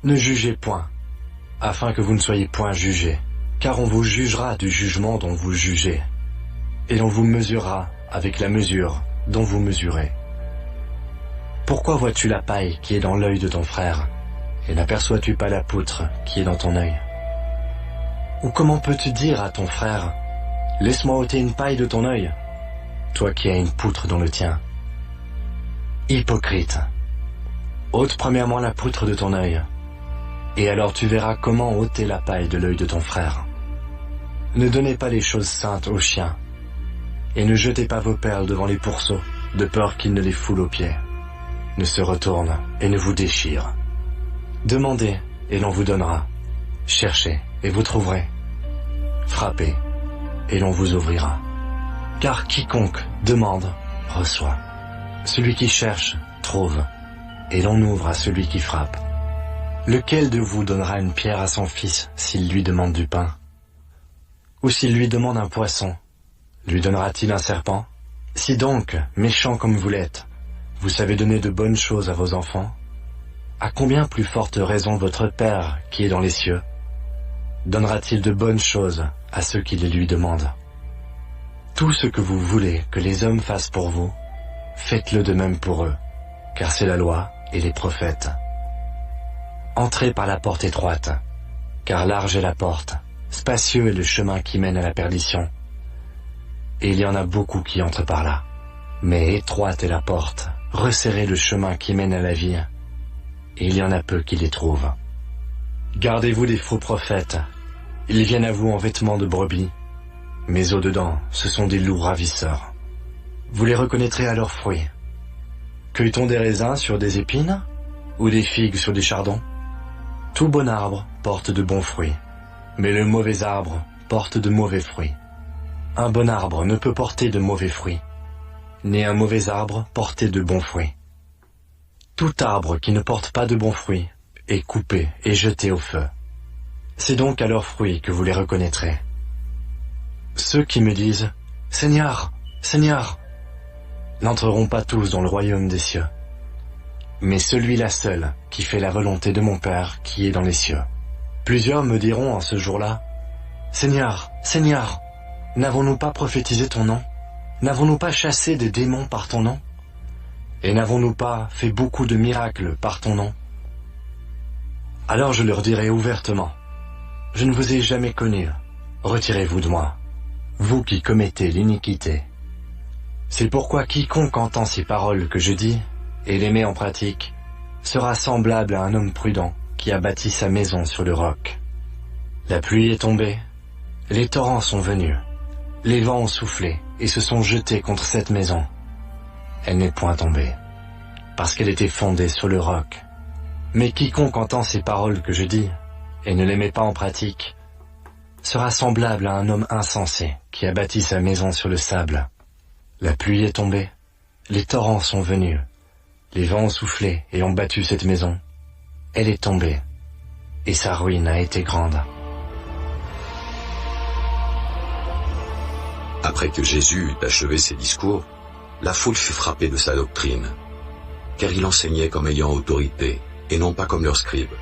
Ne jugez point, afin que vous ne soyez point jugés, car on vous jugera du jugement dont vous jugez, et l'on vous mesurera avec la mesure dont vous mesurez. Pourquoi vois-tu la paille qui est dans l'œil de ton frère, et n'aperçois-tu pas la poutre qui est dans ton œil? Ou comment peux-tu dire à ton frère, laisse-moi ôter une paille de ton œil, toi qui as une poutre dans le tien? Hypocrite, ôte premièrement la poutre de ton œil, et alors tu verras comment ôter la paille de l'œil de ton frère. Ne donnez pas les choses saintes aux chiens, et ne jetez pas vos perles devant les pourceaux, de peur qu'ils ne les foulent aux pieds, ne se retournent et ne vous déchirent. Demandez, et l'on vous donnera. Cherchez, et vous trouverez. Frappez, et l'on vous ouvrira. Car quiconque demande, reçoit. Celui qui cherche, trouve, et l'on ouvre à celui qui frappe. Lequel de vous donnera une pierre à son fils s'il lui demande du pain? Ou s'il lui demande un poisson, lui donnera-t-il un serpent? Si donc, méchants comme vous l'êtes, vous savez donner de bonnes choses à vos enfants, à combien plus forte raison votre Père qui est dans les cieux donnera-t-il de bonnes choses à ceux qui les lui demandent? Tout ce que vous voulez que les hommes fassent pour vous, faites-le de même pour eux, car c'est la loi et les prophètes. Entrez par la porte étroite, car large est la porte, spacieux est le chemin qui mène à la perdition. Et il y en a beaucoup qui entrent par là. Mais étroite est la porte, resserrez le chemin qui mène à la vie, et il y en a peu qui les trouvent. Gardez-vous des faux prophètes, ils viennent à vous en vêtements de brebis, mais au-dedans, ce sont des loups ravisseurs. Vous les reconnaîtrez à leurs fruits. Cueille-t-on des raisins sur des épines, ou des figues sur des chardons? Tout bon arbre porte de bons fruits, mais le mauvais arbre porte de mauvais fruits. Un bon arbre ne peut porter de mauvais fruits, ni un mauvais arbre porter de bons fruits. Tout arbre qui ne porte pas de bons fruits est coupé et jeté au feu. C'est donc à leurs fruits que vous les reconnaîtrez. Ceux qui me disent « Seigneur, Seigneur », n'entreront pas tous dans le royaume des cieux, mais celui-là seul qui fait la volonté de mon Père qui est dans les cieux. Plusieurs me diront en ce jour-là, « Seigneur, Seigneur, n'avons-nous pas prophétisé ton nom? N'avons-nous pas chassé des démons par ton nom? Et n'avons-nous pas fait beaucoup de miracles par ton nom ?» Alors je leur dirai ouvertement, « Je ne vous ai jamais connu, retirez-vous de moi, vous qui commettez l'iniquité. » C'est pourquoi quiconque entend ces paroles que je dis et les met en pratique sera semblable à un homme prudent qui a bâti sa maison sur le roc. La pluie est tombée, les torrents sont venus, les vents ont soufflé et se sont jetés contre cette maison. Elle n'est point tombée, parce qu'elle était fondée sur le roc. Mais quiconque entend ces paroles que je dis et ne les met pas en pratique sera semblable à un homme insensé qui a bâti sa maison sur le sable. La pluie est tombée, les torrents sont venus, les vents ont soufflé et ont battu cette maison. Elle est tombée, et sa ruine a été grande. Après que Jésus eut achevé ses discours, la foule fut frappée de sa doctrine, car il enseignait comme ayant autorité, et non pas comme leurs scribes.